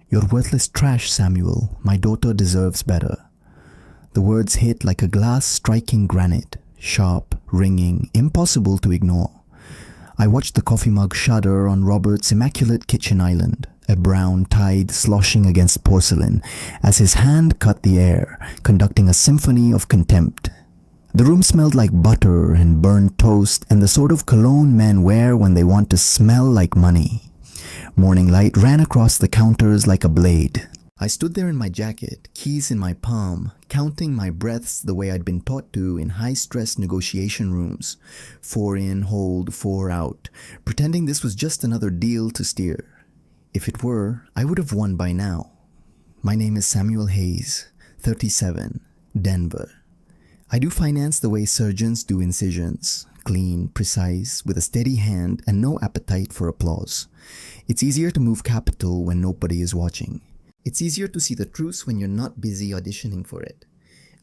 "You're worthless trash, Samuel. My daughter deserves better." The words hit like a glass striking granite, sharp, ringing, impossible to ignore. I watched the coffee mug shudder on Robert's immaculate kitchen island, a brown tide sloshing against porcelain, as his hand cut the air, conducting a symphony of contempt. The room smelled like butter and burnt toast and the sort of cologne men wear when they want to smell like money. Morning light ran across the counters like a blade. I stood there in my jacket, keys in my palm, counting my breaths the way I'd been taught to in high-stress negotiation rooms. 4 in, hold, 4 out, pretending this was just another deal to steer. If it were, I would have won by now. My name is Samuel Hayes, 37, Denver. I do finance the way surgeons do incisions, clean, precise, with a steady hand and no appetite for applause. It's easier to move capital when nobody is watching. It's easier to see the truth when you're not busy auditioning for it.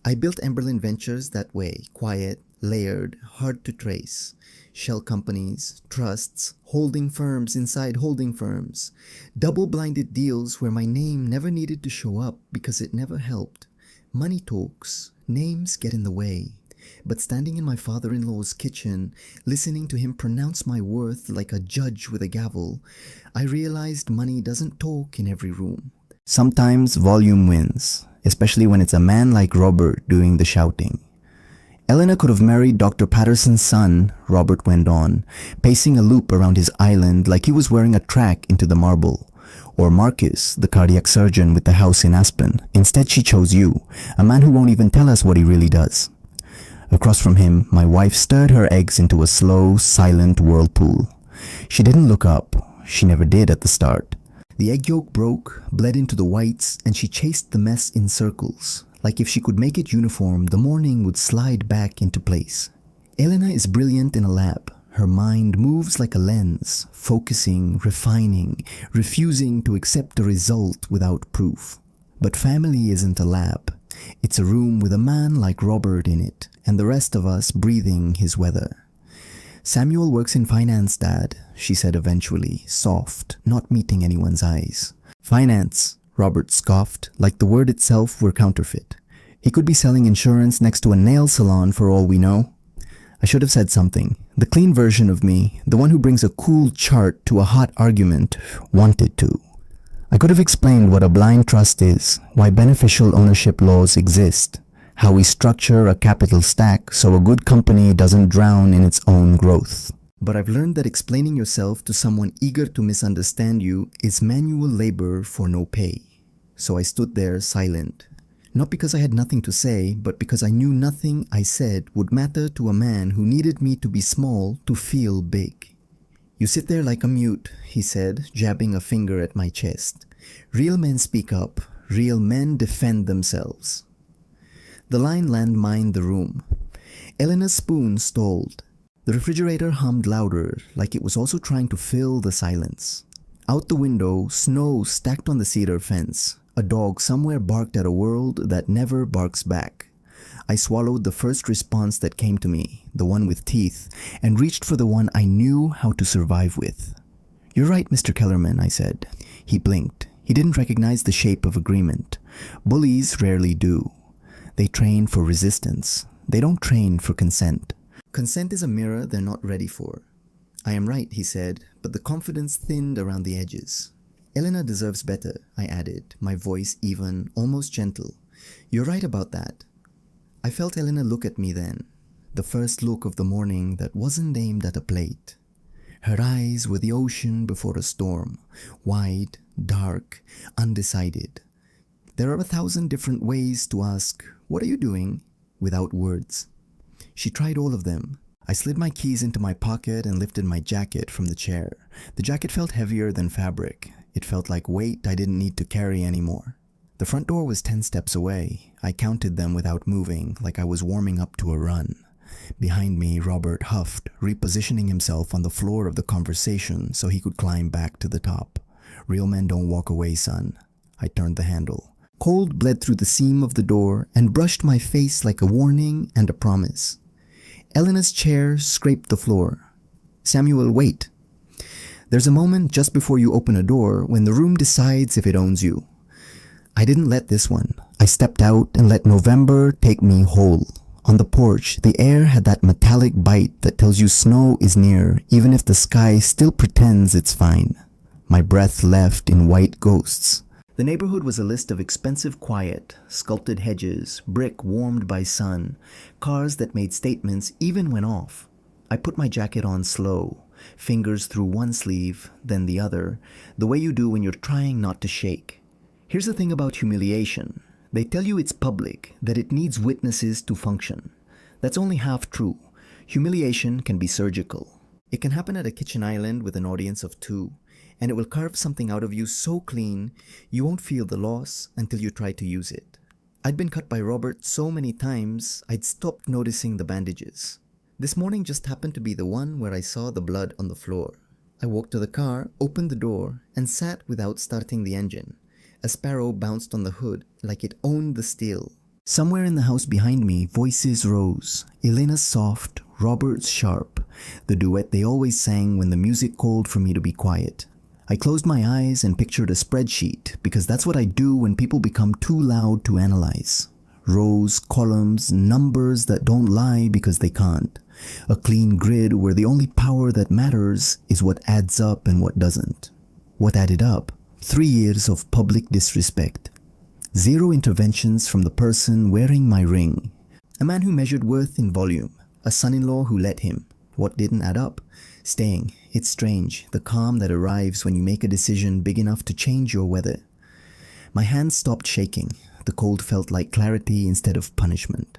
I built Emberlin Ventures that way, quiet, layered, hard to trace. Shell companies, trusts, holding firms inside holding firms. Double-blinded deals where my name never needed to show up because it never helped. Money talks, names get in the way. But standing in my father-in-law's kitchen, listening to him pronounce my worth like a judge with a gavel, I realized money doesn't talk in every room. Sometimes volume wins, especially when it's a man like Robert doing the shouting. Elena could have married Dr. Patterson's son, Robert went on, pacing a loop around his island like he was wearing a track into the marble. Or Marcus, the cardiac surgeon with the house in Aspen. Instead, she chose you, a man who won't even tell us what he really does. Across from him, my wife stirred her eggs into a slow, silent whirlpool. She didn't look up. She never did at the start. The egg yolk broke, bled into the whites, and she chased the mess in circles. Like if she could make it uniform, the morning would slide back into place. Elena is brilliant in a lab. Her mind moves like a lens, focusing, refining, refusing to accept the result without proof. But family isn't a lab. It's a room with a man like Robert in it, and the rest of us breathing his weather. "Samuel works in finance, Dad," she said eventually, soft, not meeting anyone's eyes. "Finance," Robert scoffed, like the word itself were counterfeit. He could be selling insurance next to a nail salon for all we know. I should have said something. The clean version of me, the one who brings a cool chart to a hot argument, wanted to. I could have explained what a blind trust is, why beneficial ownership laws exist, how we structure a capital stack so a good company doesn't drown in its own growth. But I've learned that explaining yourself to someone eager to misunderstand you is manual labor for no pay. So I stood there silent. Not because I had nothing to say, but because I knew nothing I said would matter to a man who needed me to be small to feel big. "You sit there like a mute," he said, jabbing a finger at my chest. "Real men speak up. Real men defend themselves." The line landmined the room. Elena's spoon stalled. The refrigerator hummed louder, like it was also trying to fill the silence. Out the window, snow stacked on the cedar fence. A dog somewhere barked at a world that never barks back. I swallowed the first response that came to me, the one with teeth, and reached for the one I knew how to survive with. "You're right, Mr. Kellerman," I said. He blinked. He didn't recognize the shape of agreement. Bullies rarely do. They train for resistance. They don't train for consent. Consent is a mirror they're not ready for. "I am right," he said, but the confidence thinned around the edges. "Elena deserves better," I added, my voice even, almost gentle. "You're right about that." I felt Elena look at me then, the first look of the morning that wasn't aimed at a plate. Her eyes were the ocean before a storm, wide, dark, undecided. There are 1,000 different ways to ask, "What are you doing?" without words. She tried all of them. I slid my keys into my pocket and lifted my jacket from the chair. The jacket felt heavier than fabric. It felt like weight I didn't need to carry anymore. The front door was 10 steps away. I counted them without moving, like I was warming up to a run. Behind me, Robert huffed, repositioning himself on the floor of the conversation so he could climb back to the top. "Real men don't walk away, son." I turned the handle. Cold bled through the seam of the door and brushed my face like a warning and a promise. Elena's chair scraped the floor. "Samuel, wait." There's a moment just before you open a door when the room decides if it owns you. I didn't let this one. I stepped out and let November take me whole. On the porch, the air had that metallic bite that tells you snow is near, even if the sky still pretends it's fine. My breath left in white ghosts. The neighborhood was a list of expensive quiet, sculpted hedges, brick warmed by sun, cars that made statements even when off. I put my jacket on slow, fingers through one sleeve, then the other, the way you do when you're trying not to shake. Here's the thing about humiliation. They tell you it's public, that it needs witnesses to function. That's only half true. Humiliation can be surgical. It can happen at a kitchen island with an audience of 2, and it will carve something out of you so clean, you won't feel the loss until you try to use it. I'd been cut by Robert so many times, I'd stopped noticing the bandages. This morning just happened to be the one where I saw the blood on the floor. I walked to the car, opened the door, and sat without starting the engine. A sparrow bounced on the hood like it owned the steel. Somewhere in the house behind me, voices rose. Elena's soft, Robert's sharp, the duet they always sang when the music called for me to be quiet. I closed my eyes and pictured a spreadsheet because that's what I do when people become too loud to analyze. Rows, columns, numbers that don't lie because they can't. A clean grid where the only power that matters is what adds up and what doesn't. What added up? 3 years of public disrespect. 0 interventions from the person wearing my ring. A man who measured worth in volume. A son-in-law who let him. What didn't add up? Staying. It's strange, the calm that arrives when you make a decision big enough to change your weather. My hands stopped shaking. The cold felt like clarity instead of punishment.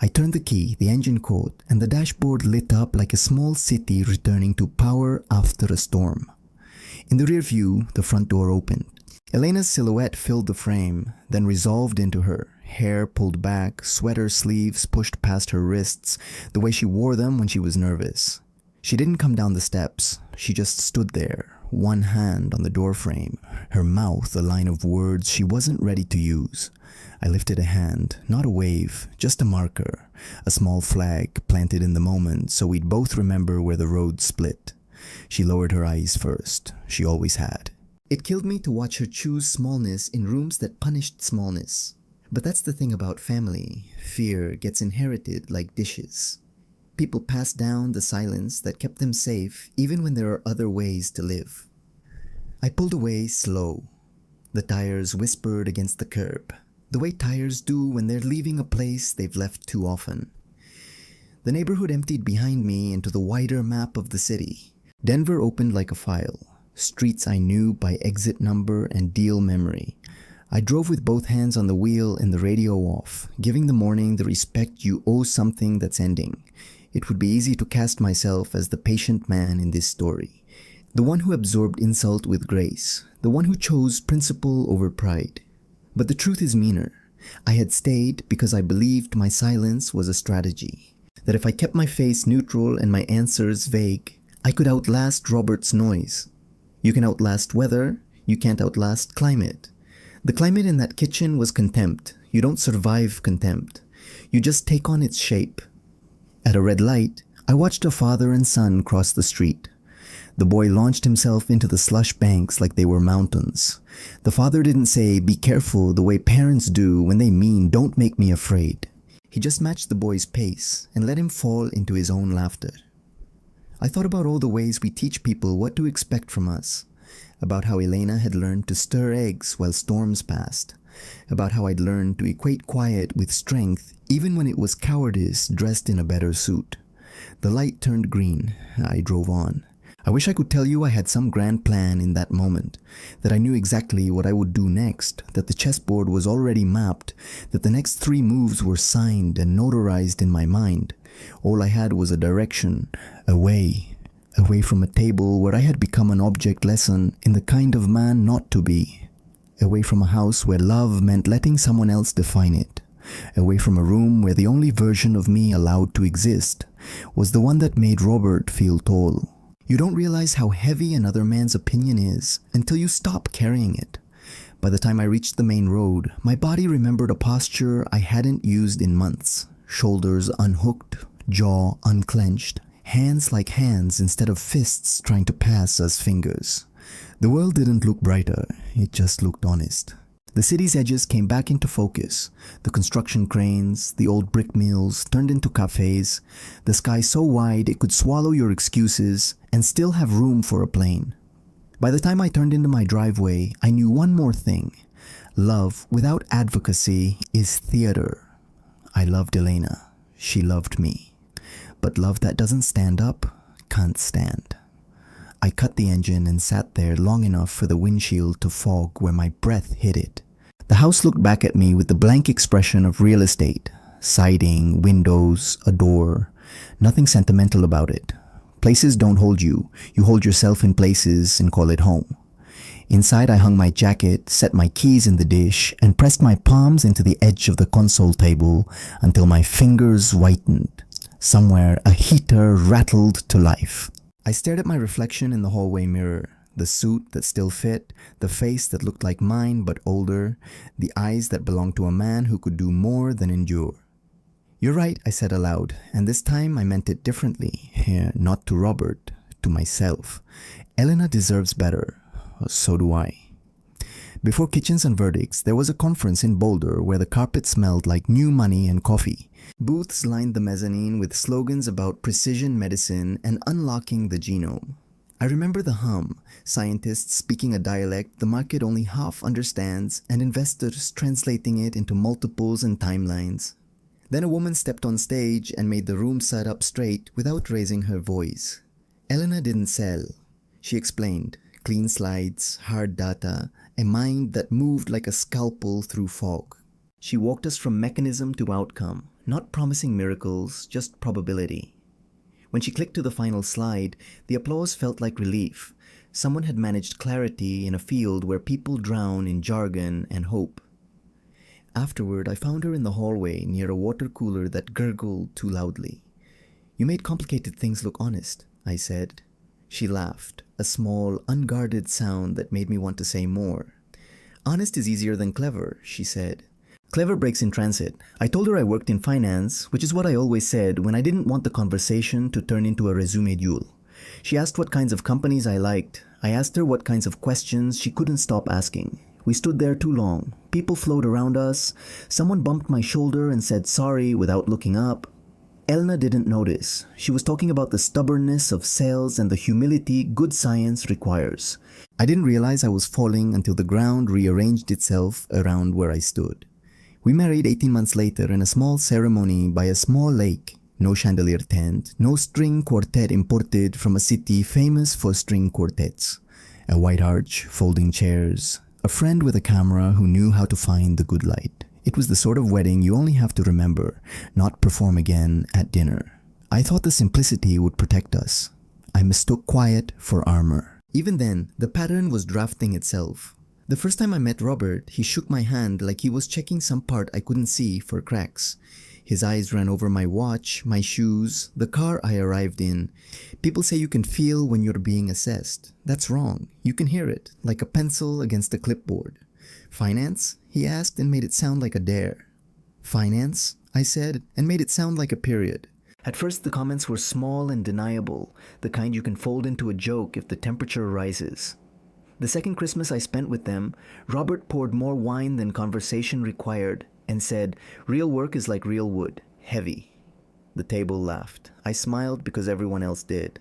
I turned the key, the engine caught, and the dashboard lit up like a small city returning to power after a storm. In the rear view, the front door opened. Elena's silhouette filled the frame, then resolved into her. Hair pulled back, sweater sleeves pushed past her wrists, the way she wore them when she was nervous. She didn't come down the steps. She just stood there, one hand on the doorframe, her mouth a line of words she wasn't ready to use. I lifted a hand, not a wave, just a marker, a small flag planted in the moment so we'd both remember where the road split. She lowered her eyes first. She always had. It killed me to watch her choose smallness in rooms that punished smallness. But that's the thing about family. Fear gets inherited like dishes. People pass down the silence that kept them safe even when there are other ways to live. I pulled away slow. The tires whispered against the curb, the way tires do when they're leaving a place they've left too often. The neighborhood emptied behind me into the wider map of the city. Denver opened like a file. Streets I knew by exit number and deal memory. I drove with both hands on the wheel and the radio off, giving the morning the respect you owe something that's ending. It would be easy to cast myself as the patient man in this story. The one who absorbed insult with grace. The one who chose principle over pride. But the truth is meaner. I had stayed because I believed my silence was a strategy. That if I kept my face neutral and my answers vague, I could outlast Robert's noise. You can outlast weather, you can't outlast climate. The climate in that kitchen was contempt. You don't survive contempt. You just take on its shape. At a red light, I watched a father and son cross the street. The boy launched himself into the slush banks like they were mountains. The father didn't say, "Be careful," the way parents do when they mean, "Don't make me afraid." He just matched the boy's pace and let him fall into his own laughter. I thought about all the ways we teach people what to expect from us. About how Elena had learned to stir eggs while storms passed. About how I'd learned to equate quiet with strength even when it was cowardice dressed in a better suit. The light turned green. I drove on. I wish I could tell you I had some grand plan in that moment, that I knew exactly what I would do next, that the chessboard was already mapped, that the next 3 moves were signed and notarized in my mind. All I had was a direction, away from a table where I had become an object lesson in the kind of man not to be, away from a house where love meant letting someone else define it, away from a room where the only version of me allowed to exist was the one that made Robert feel tall. You don't realize how heavy another man's opinion is until you stop carrying it. By the time I reached the main road, my body remembered a posture I hadn't used in months. Shoulders unhooked, jaw unclenched, Hands like hands instead of fists trying to pass us fingers. The world didn't look brighter, it just looked honest. The city's edges came back into focus. The construction cranes, the old brick mills turned into cafes, the sky so wide it could swallow your excuses and still have room for a plane. By the time I turned into my driveway, I knew one more thing. Love without advocacy is theater. I loved Elena. She loved me. But love that doesn't stand up can't stand. I cut the engine and sat there long enough for the windshield to fog where my breath hit it. The house looked back at me with the blank expression of real estate. Siding, windows, a door. Nothing sentimental about it. Places don't hold you. You hold yourself in places and call it home. Inside, I hung my jacket, set my keys in the dish, and pressed my palms into the edge of the console table until my fingers whitened. Somewhere, a heater rattled to life. I stared at my reflection in the hallway mirror. The suit that still fit, the face that looked like mine but older, the eyes that belonged to a man who could do more than endure. "You're right," I said aloud, and this time I meant it differently. Not to Robert, to myself. Elena deserves better. So do I. Before Kitchens and Verdicts, there was a conference in Boulder where the carpet smelled like new money and coffee. Booths lined the mezzanine with slogans about precision medicine and unlocking the genome. I remember the hum, scientists speaking a dialect the market only half understands and investors translating it into multiples and timelines. Then a woman stepped on stage and made the room sit up straight without raising her voice. Elena didn't sell. She explained. Clean slides, hard data, a mind that moved like a scalpel through fog. She walked us from mechanism to outcome, not promising miracles, just probability. When she clicked to the final slide, the applause felt like relief. Someone had managed clarity in a field where people drown in jargon and hope. Afterward, I found her in the hallway near a water cooler that gurgled too loudly. "You made complicated things look honest," I said. She laughed, a small, unguarded sound that made me want to say more. "Honest is easier than clever," she said. "Clever breaks in transit." I told her I worked in finance, which is what I always said when I didn't want the conversation to turn into a resume duel. She asked what kinds of companies I liked. I asked her what kinds of questions she couldn't stop asking. We stood there too long. People flowed around us. Someone bumped my shoulder and said sorry without looking up. Elena didn't notice. She was talking about the stubbornness of sales and the humility good science requires. I didn't realize I was falling until the ground rearranged itself around where I stood. We married 18 months later in a small ceremony by a small lake. No chandelier tent, no string quartet imported from a city famous for string quartets. A white arch, folding chairs, a friend with a camera who knew how to find the good light. It was the sort of wedding you only have to remember, not perform again at dinner. I thought the simplicity would protect us. I mistook quiet for armor. Even then, the pattern was drafting itself. The first time I met Robert, he shook my hand like he was checking some part I couldn't see for cracks. His eyes ran over my watch, my shoes, the car I arrived in. People say you can feel when you're being assessed. That's wrong. You can hear it, like a pencil against a clipboard. "Finance?" he asked and made it sound like a dare. "Finance?" I said, and made it sound like a period. At first the comments were small and deniable, the kind you can fold into a joke if the temperature rises. The second Christmas I spent with them, Robert poured more wine than conversation required and said, "Real work is like real wood, heavy." The table laughed. I smiled because everyone else did.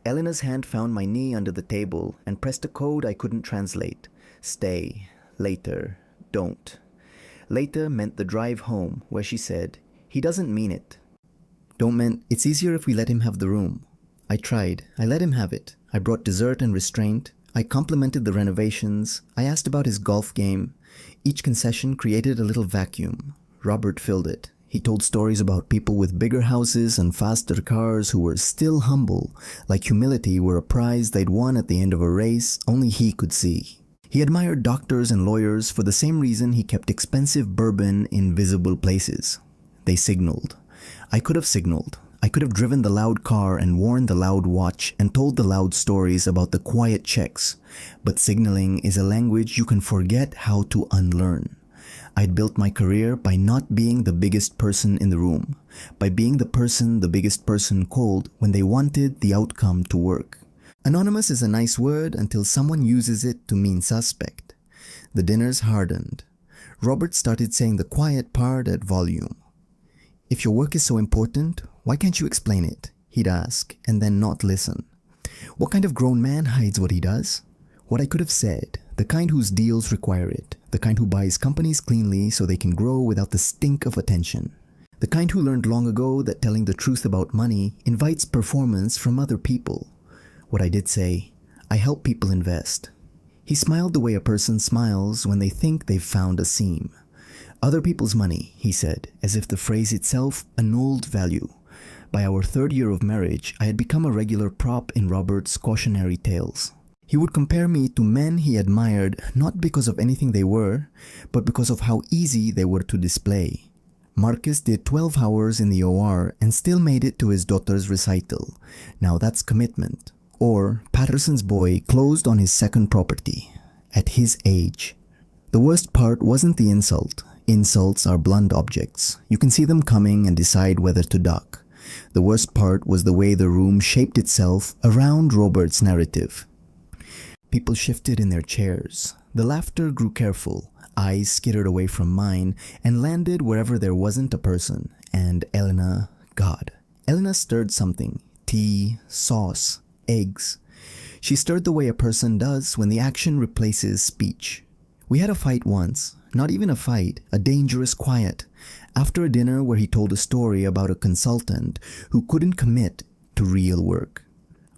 Elena's hand found my knee under the table and pressed a code I couldn't translate. Stay. Later. Don't. Later meant the drive home, where she said, "He doesn't mean it." Don't meant, "It's easier if we let him have the room." I tried. I let him have it. I brought dessert and restraint. I complimented the renovations. I asked about his golf game. Each concession created a little vacuum. Robert filled it. He told stories about people with bigger houses and faster cars who were still humble, like humility were a prize they'd won at the end of a race only he could see. He admired doctors and lawyers for the same reason he kept expensive bourbon in visible places. They signaled. I could have signaled. I could have driven the loud car and worn the loud watch and told the loud stories about the quiet checks. But signaling is a language you can forget how to unlearn. I'd built my career by not being the biggest person in the room, by being the person the biggest person called when they wanted the outcome to work. Anonymous is a nice word until someone uses it to mean suspect. The dinners hardened. Robert started saying the quiet part at volume. "If your work is so important, why can't you explain it?" he'd ask, and then not listen. What kind of grown man hides what he does? What I could have said, the kind whose deals require it, the kind who buys companies cleanly so they can grow without the stink of attention, the kind who learned long ago that telling the truth about money invites performance from other people. What I did say, I help people invest. He smiled the way a person smiles when they think they've found a seam. Other people's money, he said, as if the phrase itself annulled value. By our third year of marriage, I had become a regular prop in Robert's cautionary tales. He would compare me to men he admired not because of anything they were, but because of how easy they were to display. Marcus did 12 hours in the OR and still made it to his daughter's recital. Now that's commitment. Or Patterson's boy closed on his second property. At his age. The worst part wasn't the insult. Insults are blunt objects. You can see them coming and decide whether to duck. The worst part was the way the room shaped itself around Robert's narrative. People shifted in their chairs. The laughter grew careful. Eyes skittered away from mine and landed wherever there wasn't a person. And Elena, God. Elena stirred something. Tea, sauce, eggs. She stirred the way a person does when the action replaces speech. We had a fight once. Not even a fight, a dangerous quiet. After a dinner where he told a story about a consultant who couldn't commit to real work.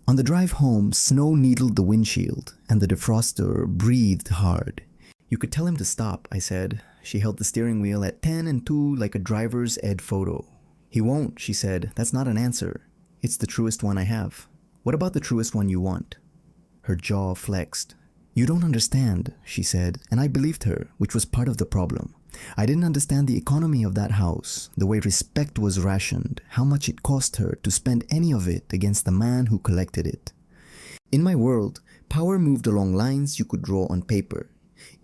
On the drive home, snow needled the windshield, and the defroster breathed hard. "You could tell him to stop," I said. She held the steering wheel at 10 and 2 like a driver's ed photo. "He won't," she said. "That's not an answer. It's the truest one I have." "What about the truest one you want?" Her jaw flexed. "You don't understand," she said, and I believed her, which was part of the problem. I didn't understand the economy of that house, the way respect was rationed, how much it cost her to spend any of it against the man who collected it. In my world, power moved along lines you could draw on paper.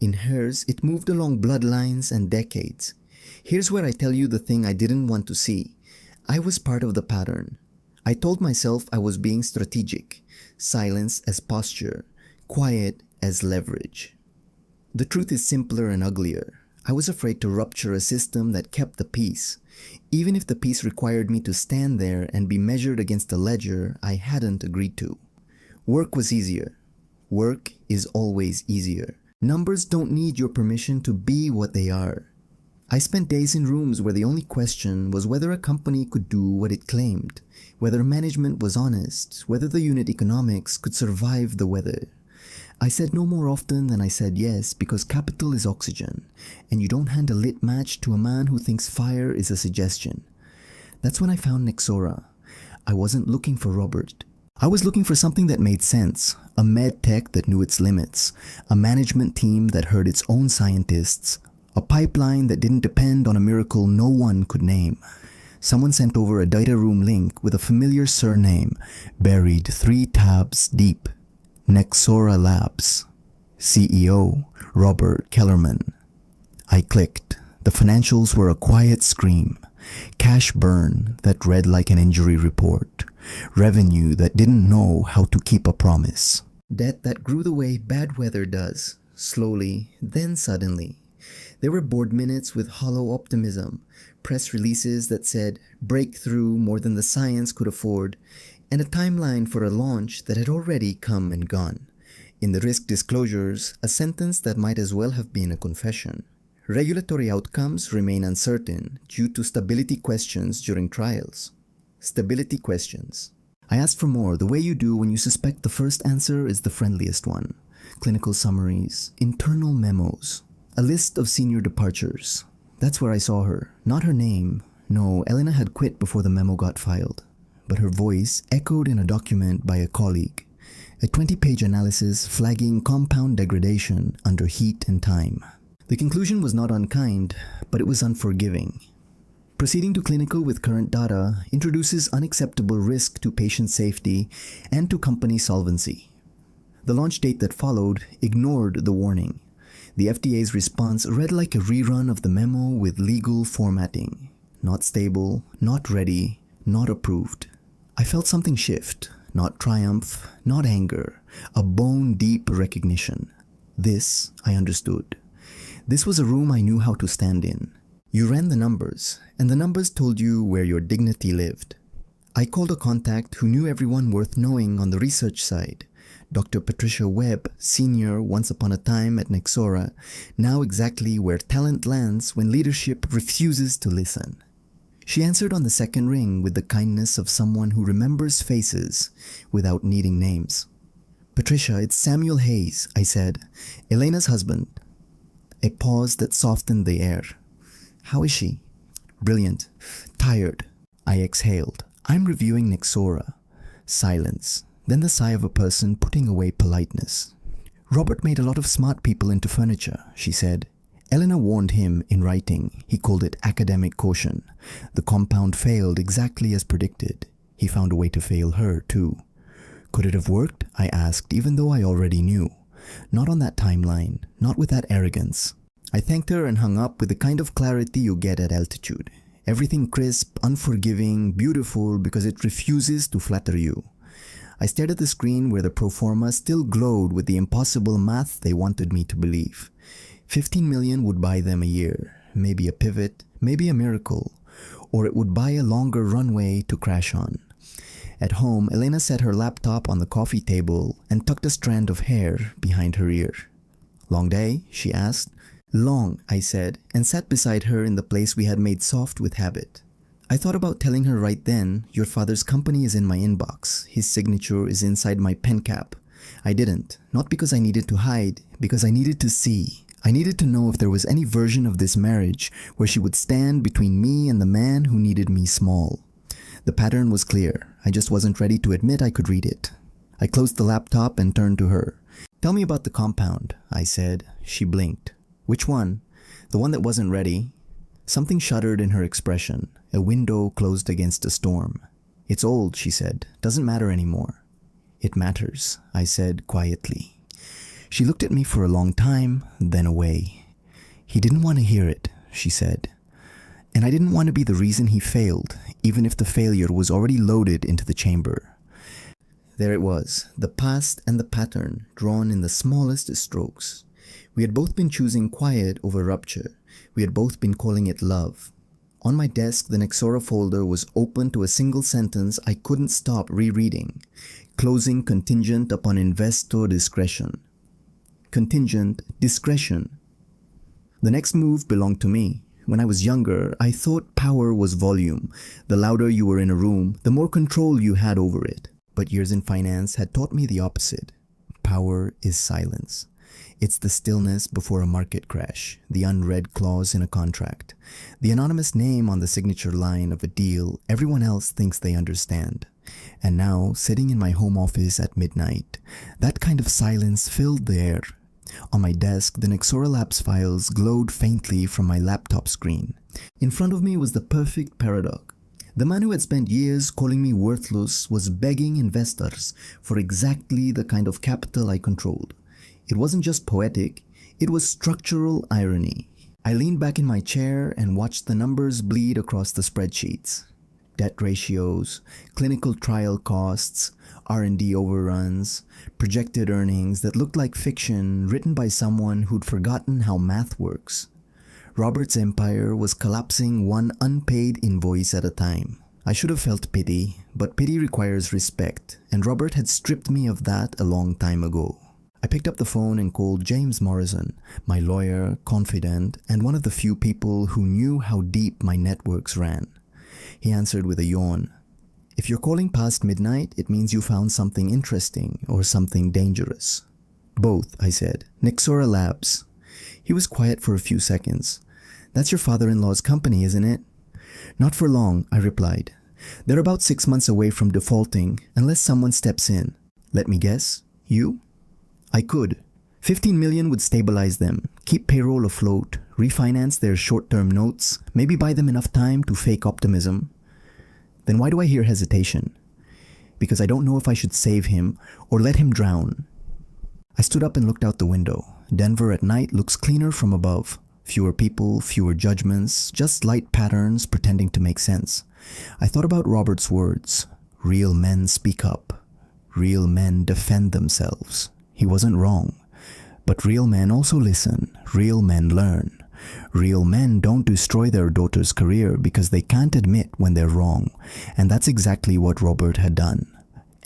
In hers, it moved along bloodlines and decades. Here's where I tell you the thing I didn't want to see. I was part of the pattern. I told myself I was being strategic, silence as posture, quiet as leverage. The truth is simpler and uglier. I was afraid to rupture a system that kept the peace, even if the peace required me to stand there and be measured against a ledger I hadn't agreed to. Work was easier. Work is always easier. Numbers don't need your permission to be what they are. I spent days in rooms where the only question was whether a company could do what it claimed, whether management was honest, whether the unit economics could survive the weather. I said no more often than I said yes because capital is oxygen, and you don't hand a lit match to a man who thinks fire is a suggestion. That's when I found Nexora. I wasn't looking for Robert. I was looking for something that made sense, a med tech that knew its limits, a management team that heard its own scientists, a pipeline that didn't depend on a miracle no one could name. Someone sent over a data room link with a familiar surname, buried 3 tabs deep. Nexora Labs. CEO, Robert Kellerman. I clicked. The financials were a quiet scream. Cash burn that read like an injury report. Revenue that didn't know how to keep a promise. Debt that grew the way bad weather does. Slowly, then suddenly. There were board minutes with hollow optimism, press releases that said breakthrough more than the science could afford, and a timeline for a launch that had already come and gone. In the risk disclosures, a sentence that might as well have been a confession. Regulatory outcomes remain uncertain due to stability questions during trials. Stability questions. I asked for more, the way you do when you suspect the first answer is the friendliest one. Clinical summaries, internal memos, a list of senior departures. That's where I saw her, not her name. No, Elena had quit before the memo got filed. But her voice echoed in a document by a colleague, a 20-page analysis flagging compound degradation under heat and time. The conclusion was not unkind, but it was unforgiving. Proceeding to clinical with current data introduces unacceptable risk to patient safety and to company solvency. The launch date that followed ignored the warning. The FDA's response read like a rerun of the memo with legal formatting. Not stable, not ready, not approved. I felt something shift. Not triumph, not anger. A bone-deep recognition. This, I understood. This was a room I knew how to stand in. You ran the numbers, and the numbers told you where your dignity lived. I called a contact who knew everyone worth knowing on the research side. Dr. Patricia Webb, senior once upon a time at Nexora, now exactly where talent lands when leadership refuses to listen. She answered on the second ring with the kindness of someone who remembers faces without needing names. "Patricia, it's Samuel Hayes," I said, "Elena's husband." A pause that softened the air. "How is she?" "Brilliant. Tired." I exhaled. "I'm reviewing Nexora." Silence. Then the sigh of a person putting away politeness. "Robert made a lot of smart people into furniture," she said. Elena warned him in writing. He called it academic caution. The compound failed exactly as predicted. He found a way to fail her, too. Could it have worked? I asked, even though I already knew. Not on that timeline, not with that arrogance. I thanked her and hung up with the kind of clarity you get at altitude. Everything crisp, unforgiving, beautiful because it refuses to flatter you. I stared at the screen where the pro forma still glowed with the impossible math they wanted me to believe. 15 million would buy them a year, maybe a pivot, maybe a miracle, or it would buy a longer runway to crash on. At home, Elena set her laptop on the coffee table and tucked a strand of hair behind her ear. "Long day?" she asked. "Long," I said, and sat beside her in the place we had made soft with habit. I thought about telling her right then, "Your father's company is in my inbox. His signature is inside my pen cap." I didn't, not because I needed to hide, because I needed to see. I needed to know if there was any version of this marriage where she would stand between me and the man who needed me small. The pattern was clear. I just wasn't ready to admit I could read it. I closed the laptop and turned to her. "Tell me about the compound," I said. She blinked. "Which one?" "The one that wasn't ready." Something shuddered in her expression. A window closed against a storm. "It's old," she said. "Doesn't matter anymore." "It matters," I said quietly. She looked at me for a long time, then away. "He didn't want to hear it," she said. And I didn't want to be the reason he failed, even if the failure was already loaded into the chamber. There it was, the past and the pattern, drawn in the smallest strokes. We had both been choosing quiet over rupture. We had both been calling it love. On my desk, the Nexora folder was open to a single sentence I couldn't stop rereading. Closing contingent upon investor discretion. Contingent discretion. The next move belonged to me. When I was younger, I thought power was volume. The louder you were in a room, the more control you had over it. But years in finance had taught me the opposite. Power is silence. It's the stillness before a market crash, the unread clause in a contract, the anonymous name on the signature line of a deal everyone else thinks they understand. And now, sitting in my home office at midnight, that kind of silence filled the air. On my desk, the Nexora Labs files glowed faintly from my laptop screen. In front of me was the perfect paradox. The man who had spent years calling me worthless was begging investors for exactly the kind of capital I controlled. It wasn't just poetic, it was structural irony. I leaned back in my chair and watched the numbers bleed across the spreadsheets. Debt ratios, clinical trial costs, R&D overruns, projected earnings that looked like fiction written by someone who'd forgotten how math works. Robert's empire was collapsing one unpaid invoice at a time. I should have felt pity, but pity requires respect, and Robert had stripped me of that a long time ago. I picked up the phone and called James Morrison, my lawyer, confidant, and one of the few people who knew how deep my networks ran. He answered with a yawn. "If you're calling past midnight, it means you found something interesting or something dangerous." "Both," I said. "Nexora Labs." He was quiet for a few seconds. "That's your father-in-law's company, isn't it?" "Not for long," I replied. "They're about 6 months away from defaulting, unless someone steps in. Let me guess. You?" I could. 15 million would stabilize them, keep payroll afloat, refinance their short-term notes, maybe buy them enough time to fake optimism. Then why do I hear hesitation? Because I don't know if I should save him or let him drown. I stood up and looked out the window. Denver at night looks cleaner from above. Fewer people, fewer judgments, just light patterns pretending to make sense. I thought about Robert's words. Real men speak up. Real men defend themselves. He wasn't wrong. But real men also listen. Real men learn. Real men don't destroy their daughter's career because they can't admit when they're wrong. And that's exactly what Robert had done.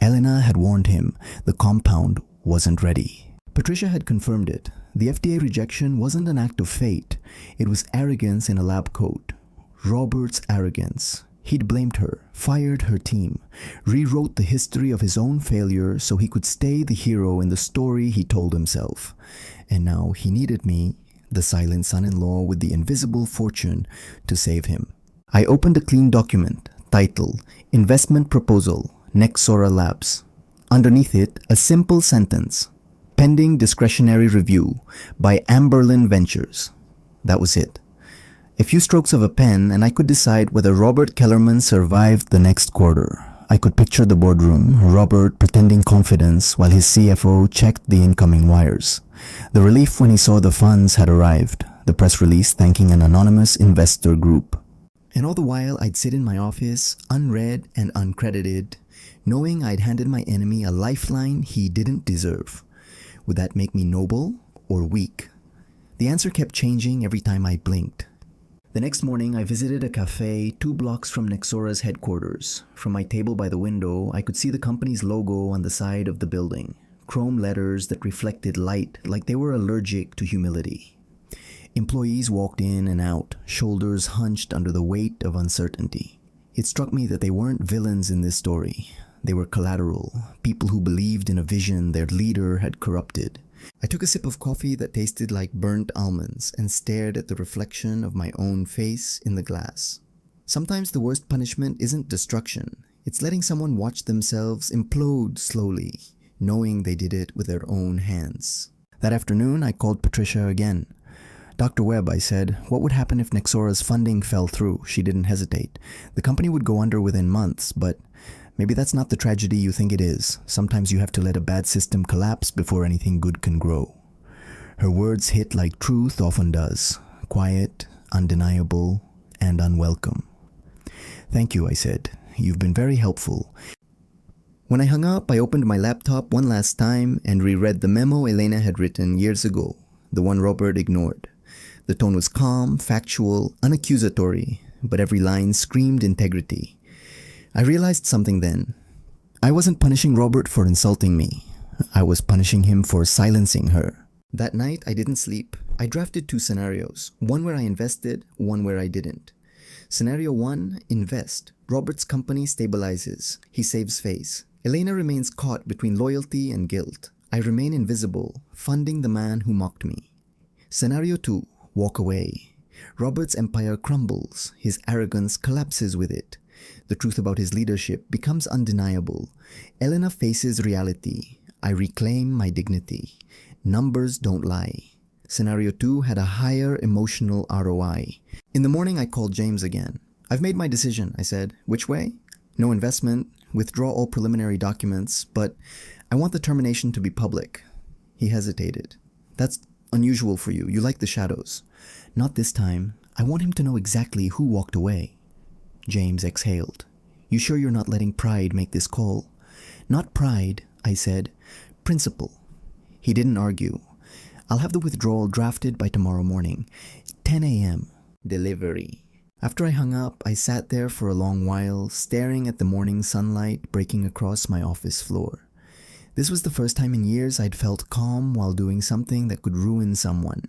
Elena had warned him the compound wasn't ready. Patricia had confirmed it. The FDA rejection wasn't an act of fate. It was arrogance in a lab coat. Robert's arrogance. He'd blamed her, fired her team, rewrote the history of his own failure so he could stay the hero in the story he told himself. And now he needed me, the silent son-in-law with the invisible fortune, to save him. I opened a clean document, titled Investment Proposal, Nexora Labs. Underneath it, a simple sentence, Pending Discretionary Review by Amberlin Ventures. That was it. A few strokes of a pen and I could decide whether Robert Kellerman survived the next quarter. I could picture the boardroom, Robert pretending confidence while his CFO checked the incoming wires. The relief when he saw the funds had arrived, the press release thanking an anonymous investor group. And all the while I'd sit in my office, unread and uncredited, knowing I'd handed my enemy a lifeline he didn't deserve. Would that make me noble or weak? The answer kept changing every time I blinked. The next morning, I visited a cafe 2 blocks from Nexora's headquarters. From my table by the window, I could see the company's logo on the side of the building, chrome letters that reflected light like they were allergic to humility. Employees walked in and out, shoulders hunched under the weight of uncertainty. It struck me that they weren't villains in this story. They were collateral, people who believed in a vision their leader had corrupted. I took a sip of coffee that tasted like burnt almonds and stared at the reflection of my own face in the glass. Sometimes the worst punishment isn't destruction. It's letting someone watch themselves implode slowly, knowing they did it with their own hands. That afternoon, I called Patricia again. Dr. Webb, I said, what would happen if Nexora's funding fell through? She didn't hesitate. The company would go under within months, but maybe that's not the tragedy you think it is. Sometimes you have to let a bad system collapse before anything good can grow. Her words hit like truth often does. Quiet, undeniable, and unwelcome. Thank you, I said. You've been very helpful. When I hung up, I opened my laptop one last time and reread the memo Elena had written years ago, the one Robert ignored. The tone was calm, factual, unaccusatory, but every line screamed integrity. I realized something then. I wasn't punishing Robert for insulting me. I was punishing him for silencing her. That night, I didn't sleep. I drafted 2 scenarios, one where I invested, one where I didn't. Scenario 1, invest. Robert's company stabilizes. He saves face. Elena remains caught between loyalty and guilt. I remain invisible, funding the man who mocked me. Scenario 2, walk away. Robert's empire crumbles. His arrogance collapses with it. The truth about his leadership becomes undeniable. Elena faces reality. I reclaim my dignity. Numbers don't lie. Scenario 2 had a higher emotional ROI. In the morning, I called James again. I've made my decision, I said. Which way? No investment, withdraw all preliminary documents, but I want the termination to be public. He hesitated. That's unusual for you. You like the shadows. Not this time. I want him to know exactly who walked away. James exhaled. You sure you're not letting pride make this call? Not pride, I said. Principle. He didn't argue. I'll have the withdrawal drafted by tomorrow morning. 10 a.m. Delivery. After I hung up, I sat there for a long while, staring at the morning sunlight breaking across my office floor. This was the first time in years I'd felt calm while doing something that could ruin someone.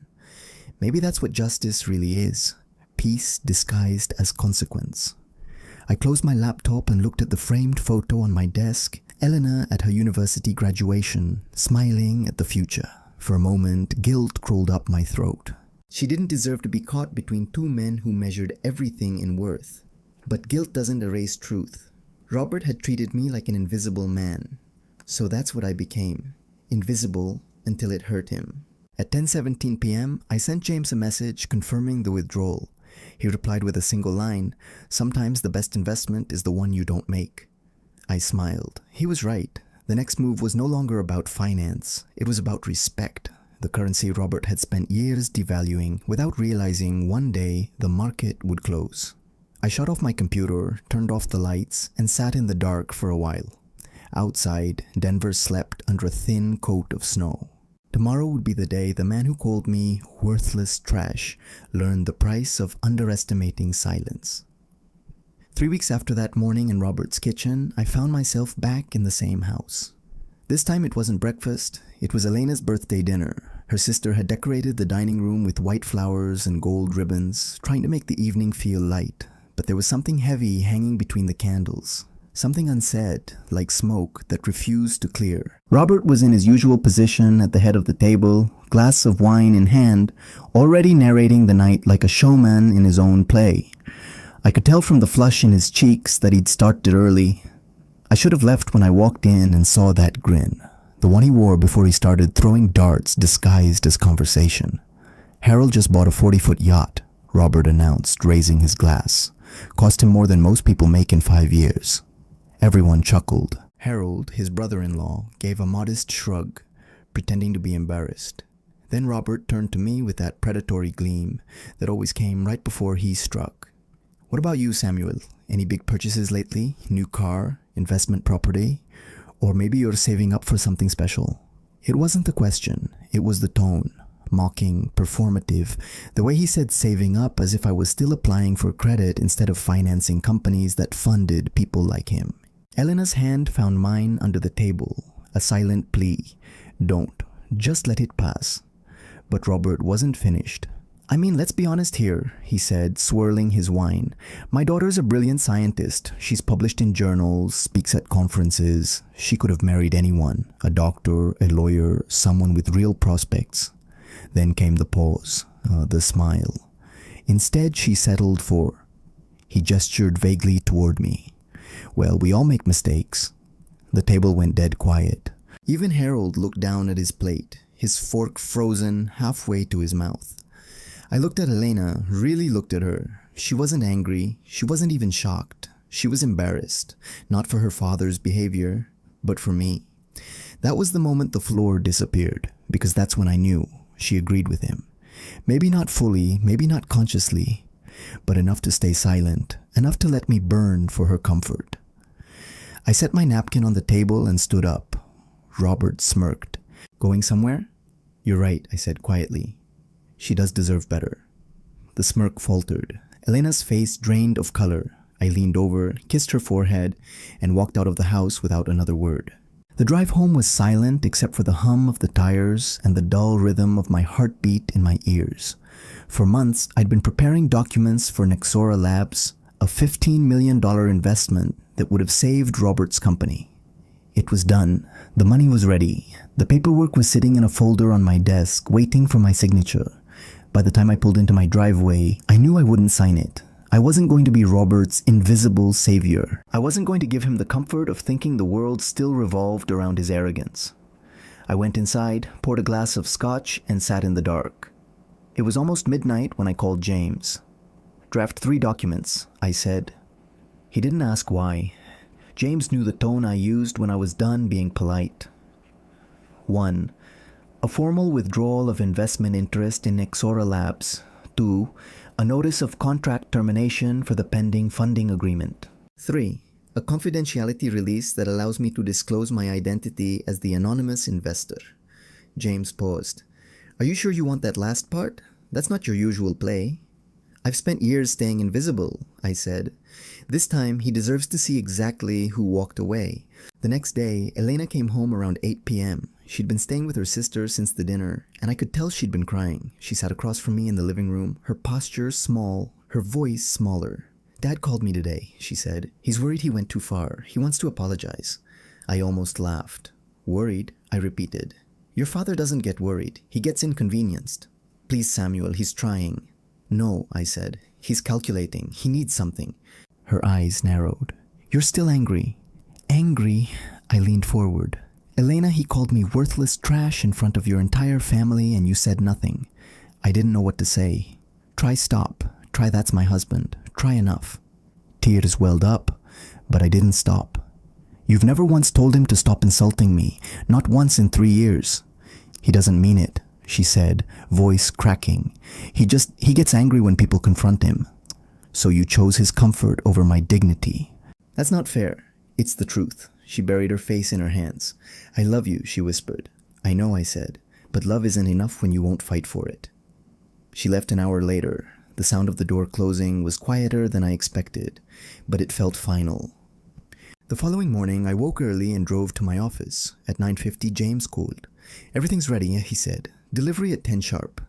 Maybe that's what justice really is. Peace disguised as consequence. I closed my laptop and looked at the framed photo on my desk, Elena at her university graduation, smiling at the future. For a moment, guilt crawled up my throat. She didn't deserve to be caught between 2 men who measured everything in worth. But guilt doesn't erase truth. Robert had treated me like an invisible man. So that's what I became. Invisible until it hurt him. At 10:17 p.m., I sent James a message confirming the withdrawal. He replied with a single line, sometimes the best investment is the one you don't make. I smiled. He was right. The next move was no longer about finance, it was about respect. The currency Robert had spent years devaluing without realizing one day the market would close. I shut off my computer, turned off the lights, and sat in the dark for a while. Outside, Denver slept under a thin coat of snow. Tomorrow would be the day the man who called me worthless trash learned the price of underestimating silence. 3 weeks after that morning in Robert's kitchen, I found myself back in the same house. This time it wasn't breakfast, it was Elena's birthday dinner. Her sister had decorated the dining room with white flowers and gold ribbons, trying to make the evening feel light. But there was something heavy hanging between the candles. Something unsaid, like smoke, that refused to clear. Robert was in his usual position at the head of the table, glass of wine in hand, already narrating the night like a showman in his own play. I could tell from the flush in his cheeks that he'd started early. I should have left when I walked in and saw that grin, the one he wore before he started throwing darts disguised as conversation. Harold just bought a 40-foot yacht, Robert announced, raising his glass. Cost him more than most people make in 5 years. Everyone chuckled. Harold, his brother-in-law, gave a modest shrug, pretending to be embarrassed. Then Robert turned to me with that predatory gleam that always came right before he struck. What about you, Samuel? Any big purchases lately? New car? Investment property? Or maybe you're saving up for something special? It wasn't the question, it was the tone. Mocking, performative, the way he said saving up as if I was still applying for credit instead of financing companies that funded people like him. Elena's hand found mine under the table, a silent plea. Don't, just let it pass. But Robert wasn't finished. I mean, let's be honest here, he said, swirling his wine. My daughter's a brilliant scientist. She's published in journals, speaks at conferences. She could have married anyone, a doctor, a lawyer, someone with real prospects. Then came the pause, the smile. Instead, she settled for... He gestured vaguely toward me. Well, we all make mistakes. The table went dead quiet. Even Harold looked down at his plate, his fork frozen halfway to his mouth. I looked at Elena, really looked at her. She wasn't angry. She wasn't even shocked. She was embarrassed, not for her father's behavior, but for me. That was the moment the floor disappeared, because that's when I knew she agreed with him. Maybe not fully, maybe not consciously, but enough to stay silent, enough to let me burn for her comfort. I set my napkin on the table and stood up. Robert smirked. Going somewhere? You're right, I said quietly. She does deserve better. The smirk faltered. Elena's face drained of color. I leaned over, kissed her forehead, and walked out of the house without another word. The drive home was silent except for the hum of the tires and the dull rhythm of my heartbeat in my ears. For months, I'd been preparing documents for Nexora Labs, a $15 million investment that would have saved Robert's company. It was done. The money was ready. The paperwork was sitting in a folder on my desk, waiting for my signature. By the time I pulled into my driveway, I knew I wouldn't sign it. I wasn't going to be Robert's invisible savior. I wasn't going to give him the comfort of thinking the world still revolved around his arrogance. I went inside, poured a glass of scotch, and sat in the dark. It was almost midnight when I called James. Draft 3 documents, I said. He didn't ask why. James knew the tone I used when I was done being polite. 1. A formal withdrawal of investment interest in Nexora Labs. 2. A notice of contract termination for the pending funding agreement. 3. A confidentiality release that allows me to disclose my identity as the anonymous investor. James paused. Are you sure you want that last part? That's not your usual play. I've spent years staying invisible, I said. This time, he deserves to see exactly who walked away. The next day, Elena came home around 8 p.m. She'd been staying with her sister since the dinner, and I could tell she'd been crying. She sat across from me in the living room, her posture small, her voice smaller. Dad called me today, she said. He's worried he went too far. He wants to apologize. I almost laughed. Worried? I repeated. Your father doesn't get worried. He gets inconvenienced. Please, Samuel, he's trying. No, I said. He's calculating. He needs something. Her eyes narrowed. You're still angry. Angry? I leaned forward. Elena, he called me worthless trash in front of your entire family and you said nothing. I didn't know what to say. Try stop. Try that's my husband. Try enough. Tears welled up, but I didn't stop. You've never once told him to stop insulting me, not once in 3 years. He doesn't mean it, she said, voice cracking. He gets angry when people confront him. So you chose his comfort over my dignity. That's not fair. It's the truth. She buried her face in her hands. I love you, she whispered. I know, I said, but love isn't enough when you won't fight for it. She left an hour later. The sound of the door closing was quieter than I expected, but it felt final. The following morning, I woke early and drove to my office. At 9:50, James called. Everything's ready, he said. Delivery at 10 sharp.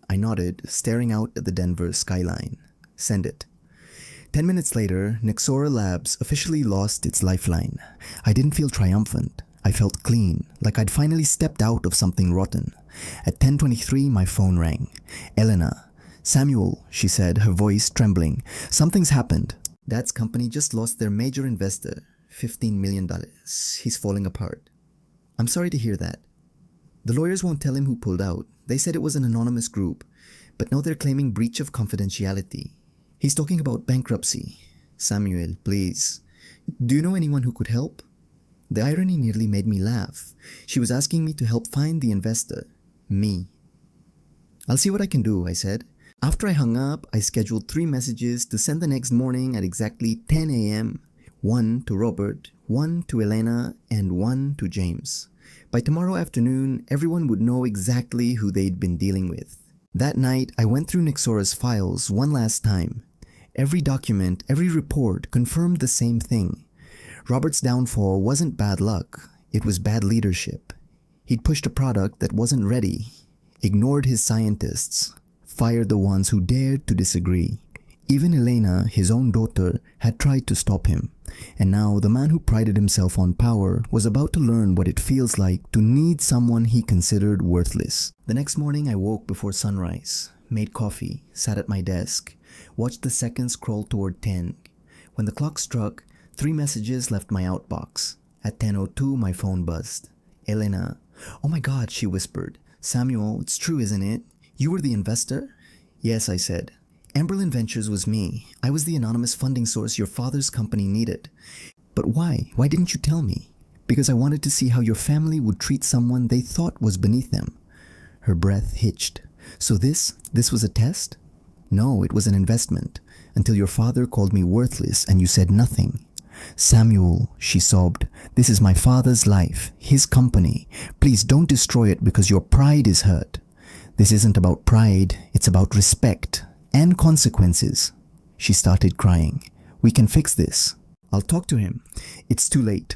I nodded, staring out at the Denver skyline. Send it. 10 minutes later, Nexora Labs officially lost its lifeline. I didn't feel triumphant. I felt clean, like I'd finally stepped out of something rotten. At 10:23, my phone rang. Elena. Samuel, she said, her voice trembling. Something's happened. Dad's company just lost their major investor, $15 million. He's falling apart. I'm sorry to hear that. The lawyers won't tell him who pulled out. They said it was an anonymous group, but now they're claiming breach of confidentiality. He's talking about bankruptcy. Samuel, please. Do you know anyone who could help? The irony nearly made me laugh. She was asking me to help find the investor. Me. I'll see what I can do, I said. After I hung up, I scheduled 3 messages to send the next morning at exactly 10 a.m. 1 to Robert, 1 to Elena, and 1 to James. By tomorrow afternoon, everyone would know exactly who they'd been dealing with. That night, I went through Nexora's files one last time. Every document, every report confirmed the same thing. Robert's downfall wasn't bad luck, it was bad leadership. He'd pushed a product that wasn't ready, ignored his scientists, fired the ones who dared to disagree. Even Elena, his own daughter, had tried to stop him. And now the man who prided himself on power was about to learn what it feels like to need someone he considered worthless. The next morning I woke before sunrise, made coffee, sat at my desk, watched the seconds crawl toward 10. When the clock struck, 3 messages left my outbox. At 10:02 my phone buzzed. Elena. Oh my God, she whispered. Samuel, it's true, isn't it? You were the investor? Yes, I said. Amberlin Ventures was me. I was the anonymous funding source your father's company needed. But why? Why didn't you tell me? Because I wanted to see how your family would treat someone they thought was beneath them. Her breath hitched. So this was a test? No, it was an investment. Until your father called me worthless and you said nothing. Samuel, she sobbed, this is my father's life, his company. Please don't destroy it because your pride is hurt. This isn't about pride, it's about respect and consequences. She started crying. We can fix this. I'll talk to him. It's too late.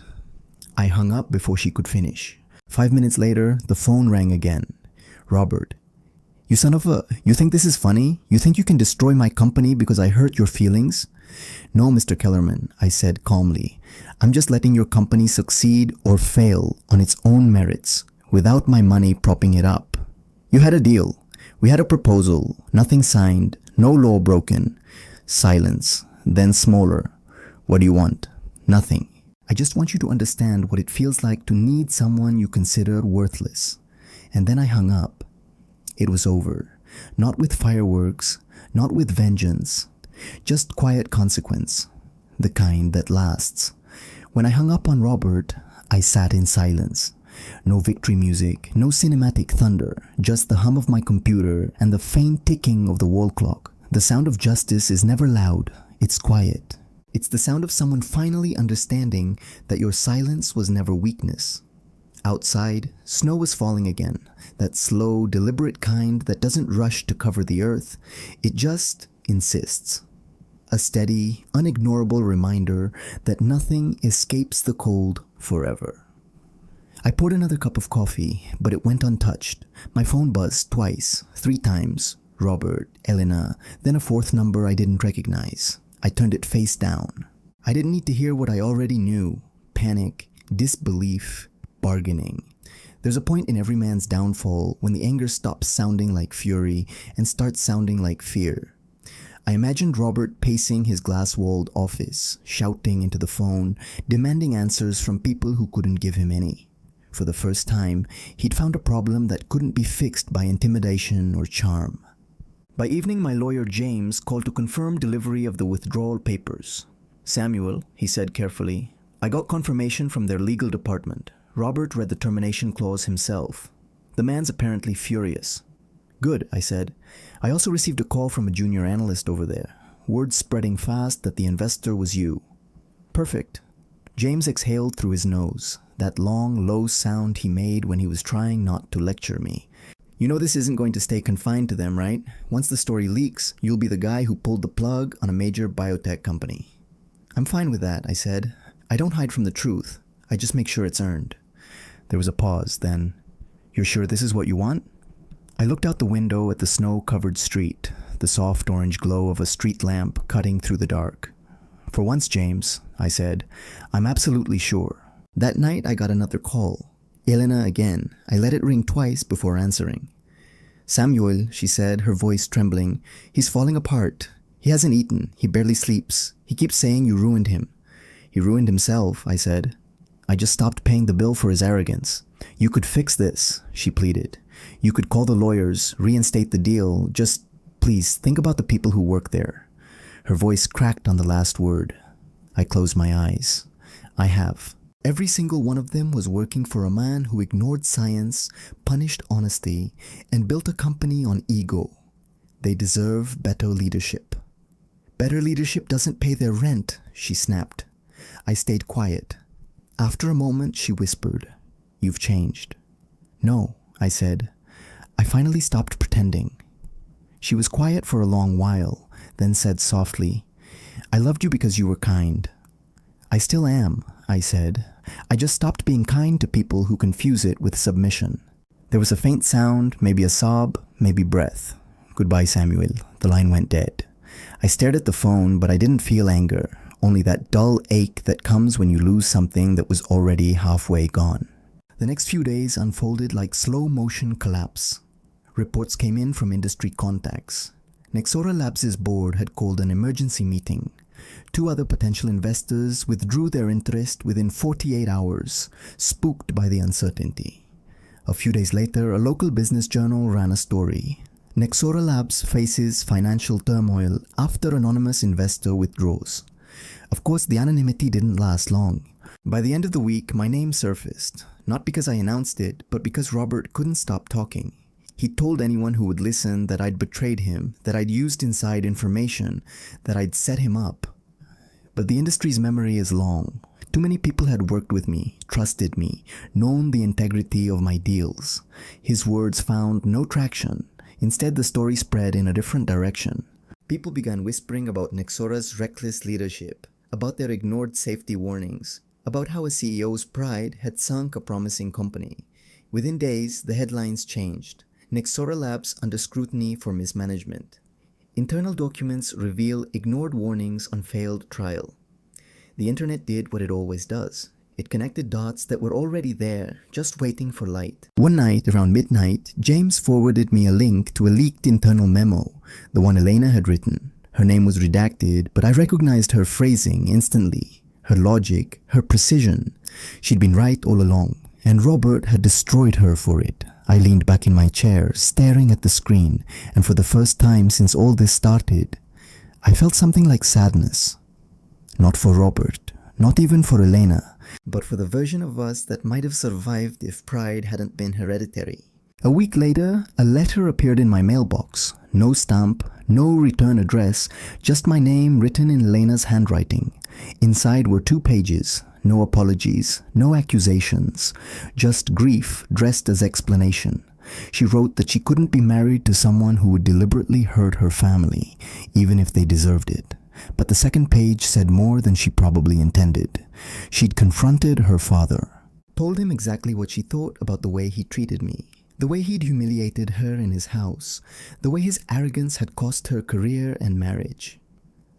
I hung up before she could finish. 5 minutes later, the phone rang again. Robert. You son of a... You think this is funny? You think you can destroy my company because I hurt your feelings? No, Mr. Kellerman, I said calmly. I'm just letting your company succeed or fail on its own merits, without my money propping it up. You had a deal. We had a proposal. Nothing signed. No law broken. Silence. Then smaller. What do you want? Nothing. I just want you to understand what it feels like to need someone you consider worthless. And then I hung up. It was over. Not with fireworks. Not with vengeance. Just quiet consequence. The kind that lasts. When I hung up on Robert, I sat in silence. No victory music, no cinematic thunder, just the hum of my computer and the faint ticking of the wall clock. The sound of justice is never loud, it's quiet. It's the sound of someone finally understanding that your silence was never weakness. Outside, snow was falling again, that slow, deliberate kind that doesn't rush to cover the earth, it just insists. A steady, unignorable reminder that nothing escapes the cold forever. I poured another cup of coffee, but it went untouched. My phone buzzed twice, 3 times. Robert, Elena, then a 4th number I didn't recognize. I turned it face down. I didn't need to hear what I already knew. Panic, disbelief, bargaining. There's a point in every man's downfall when the anger stops sounding like fury and starts sounding like fear. I imagined Robert pacing his glass-walled office, shouting into the phone, demanding answers from people who couldn't give him any. For the first time, he'd found a problem that couldn't be fixed by intimidation or charm. By evening, my lawyer James called to confirm delivery of the withdrawal papers. Samuel, he said carefully, I got confirmation from their legal department. Robert read the termination clause himself. The man's apparently furious. Good, I said. I also received a call from a junior analyst over there. Word spreading fast that the investor was you. Perfect. James exhaled through his nose, that long, low sound he made when he was trying not to lecture me. You know this isn't going to stay confined to them, right? Once the story leaks, you'll be the guy who pulled the plug on a major biotech company. I'm fine with that, I said. I don't hide from the truth. I just make sure it's earned. There was a pause, then, "You're sure this is what you want?" I looked out the window at the snow-covered street, the soft orange glow of a street lamp cutting through the dark. "For once, James," I said, "I'm absolutely sure." That night I got another call. Elena again. I let it ring twice before answering. "Samuel," she said, her voice trembling, "he's falling apart. He hasn't eaten. He barely sleeps. He keeps saying you ruined him." "He ruined himself," I said. "I just stopped paying the bill for his arrogance." "You could fix this," she pleaded. "You could call the lawyers, reinstate the deal. Just, please, think about the people who work there." Her voice cracked on the last word. I closed my eyes. I have. Every single one of them was working for a man who ignored science, punished honesty, and built a company on ego. They deserve better leadership. "Better leadership doesn't pay their rent," she snapped. I stayed quiet. After a moment, she whispered, "You've changed." "No," I said. I finally stopped pretending. She was quiet for a long while, then said softly, "I loved you because you were kind." "I still am," I said. "I just stopped being kind to people who confuse it with submission." There was a faint sound, maybe a sob, maybe breath. "Goodbye, Samuel." The line went dead. I stared at the phone, but I didn't feel anger, only that dull ache that comes when you lose something that was already halfway gone. The next few days unfolded like slow-motion collapse. Reports came in from industry contacts. Nexora Labs' board had called an emergency meeting. 2 other potential investors withdrew their interest within 48 hours, spooked by the uncertainty. A few days later, a local business journal ran a story. Nexora Labs faces financial turmoil after anonymous investor withdraws. Of course, the anonymity didn't last long. By the end of the week, my name surfaced, not because I announced it, but because Robert couldn't stop talking. He told anyone who would listen that I'd betrayed him, that I'd used inside information, that I'd set him up. But the industry's memory is long. Too many people had worked with me, trusted me, known the integrity of my deals. His words found no traction. Instead, the story spread in a different direction. People began whispering about Nexora's reckless leadership, about their ignored safety warnings, about how a CEO's pride had sunk a promising company. Within days, the headlines changed. Nexora Labs under scrutiny for mismanagement. Internal documents reveal ignored warnings on failed trial. The internet did what it always does. It connected dots that were already there, just waiting for light. One night, around midnight, James forwarded me a link to a leaked internal memo, the one Elena had written. Her name was redacted, but I recognized her phrasing instantly, her logic, her precision. She'd been right all along, and Robert had destroyed her for it. I leaned back in my chair, staring at the screen, and for the first time since all this started, I felt something like sadness. Not for Robert, not even for Elena, but for the version of us that might have survived if pride hadn't been hereditary. A week later, a letter appeared in my mailbox. No stamp, no return address, just my name written in Elena's handwriting. Inside were 2 pages. No apologies, no accusations, just grief dressed as explanation. She wrote that she couldn't be married to someone who would deliberately hurt her family, even if they deserved it. But the second page said more than she probably intended. She'd confronted her father, told him exactly what she thought about the way he treated me, the way he'd humiliated her in his house, the way his arrogance had cost her career and marriage.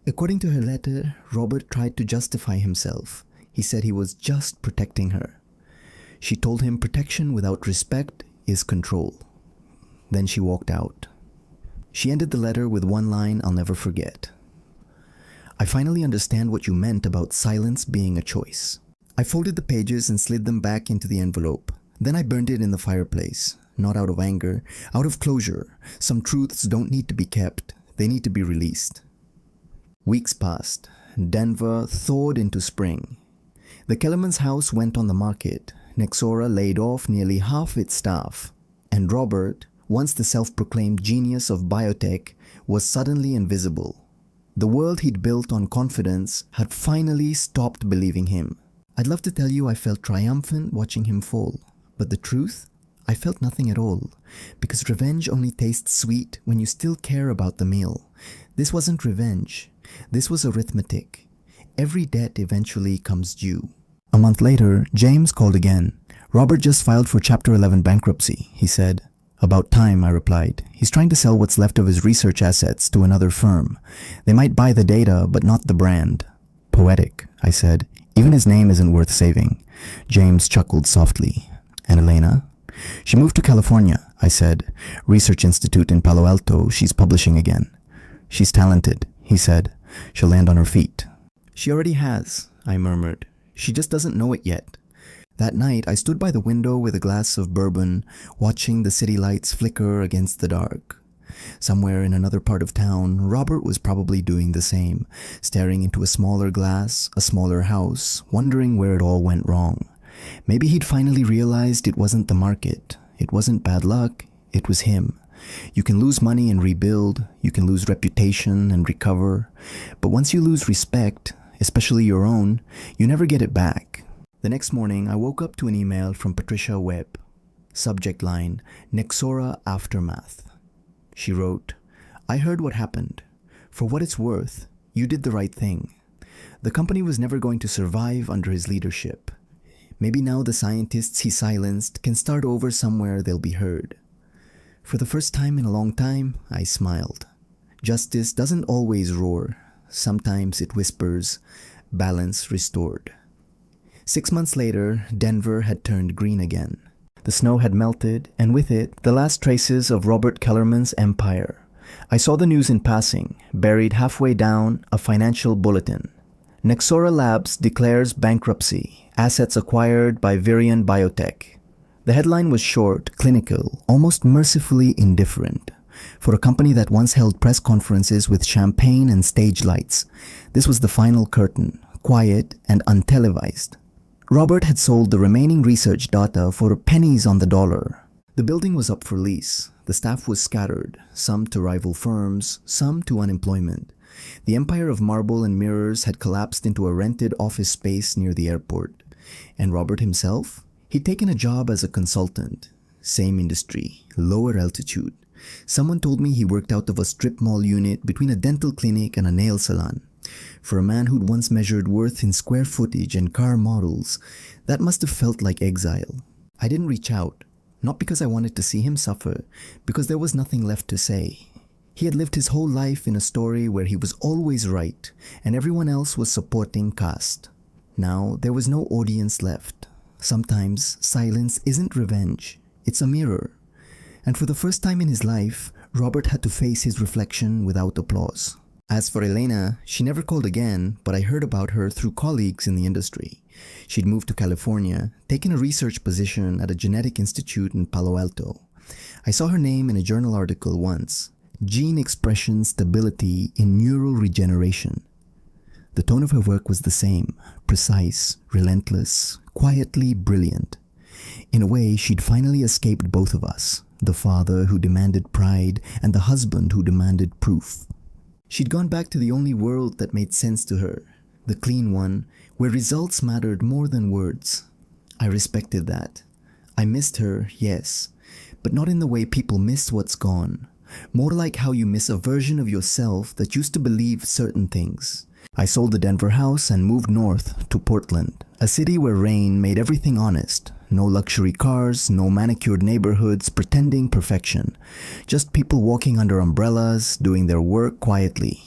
According to her letter, Robert tried to justify himself. He said he was just protecting her. She told him protection without respect is control. Then she walked out. She ended the letter with one line I'll never forget. "I finally understand what you meant about silence being a choice." I folded the pages and slid them back into the envelope. Then I burned it in the fireplace. Not out of anger, out of closure. Some truths don't need to be kept. They need to be released. Weeks passed. Denver thawed into spring. The Kellerman's house went on the market. Nexora laid off nearly half its staff. And Robert, once the self-proclaimed genius of biotech, was suddenly invisible. The world he'd built on confidence had finally stopped believing him. I'd love to tell you I felt triumphant watching him fall, but the truth? I felt nothing at all, because revenge only tastes sweet when you still care about the meal. This wasn't revenge. This was arithmetic. Every debt eventually comes due. A month later, James called again. Robert just filed for Chapter 11 bankruptcy, he said. About time, I replied. He's trying to sell what's left of his research assets to another firm. They might buy the data, but not the brand. Poetic, I said. Even his name isn't worth saving. James chuckled softly. And Elena? She moved to California, I said. Research Institute in Palo Alto, she's publishing again. She's talented, he said. She'll land on her feet. She already has, I murmured. She just doesn't know it yet. That night, I stood by the window with a glass of bourbon, watching the city lights flicker against the dark. Somewhere in another part of town, Robert was probably doing the same, staring into a smaller glass, a smaller house, wondering where it all went wrong. Maybe he'd finally realized it wasn't the market. It wasn't bad luck. It was him. You can lose money and rebuild. You can lose reputation and recover. But once you lose respect, especially your own, you never get it back. The next morning, I woke up to an email from Patricia Webb. Subject line, Nexora Aftermath. She wrote, I heard what happened. For what it's worth, you did the right thing. The company was never going to survive under his leadership. Maybe now the scientists he silenced can start over somewhere they'll be heard. For the first time in a long time, I smiled. Justice doesn't always roar. Sometimes it whispers, balance restored. 6 months later, Denver had turned green again. The snow had melted, and with it, the last traces of Robert Kellerman's empire. I saw the news in passing, buried halfway down a financial bulletin. Nexora Labs declares bankruptcy, assets acquired by Virion Biotech. The headline was short, clinical, almost mercifully indifferent. For a company that once held press conferences with champagne and stage lights, this was the final curtain, quiet and untelevised. Robert had sold the remaining research data for pennies on the dollar. The building was up for lease. The staff was scattered, some to rival firms, some to unemployment. The empire of marble and mirrors had collapsed into a rented office space near the airport. And Robert himself? He'd taken a job as a consultant. Same industry, lower altitude. Someone told me he worked out of a strip mall unit between a dental clinic and a nail salon. For a man who'd once measured worth in square footage and car models, that must have felt like exile. I didn't reach out, not because I wanted to see him suffer, because there was nothing left to say. He had lived his whole life in a story where he was always right, and everyone else was supporting cast. Now there was no audience left. Sometimes silence isn't revenge, it's a mirror. And for the first time in his life, Robert had to face his reflection without applause. As for Elena, she never called again, but I heard about her through colleagues in the industry. She'd moved to California, taken a research position at a genetic institute in Palo Alto. I saw her name in a journal article once, Gene Expression Stability in Neural Regeneration. The tone of her work was the same, precise, relentless, quietly brilliant. In a way, she'd finally escaped both of us, the father who demanded pride and the husband who demanded proof. She'd gone back to the only world that made sense to her, the clean one, where results mattered more than words. I respected that. I missed her, yes, but not in the way people miss what's gone. More like how you miss a version of yourself that used to believe certain things. I sold the Denver house and moved north to Portland, a city where rain made everything honest. No luxury cars, no manicured neighborhoods pretending perfection. Just people walking under umbrellas, doing their work quietly.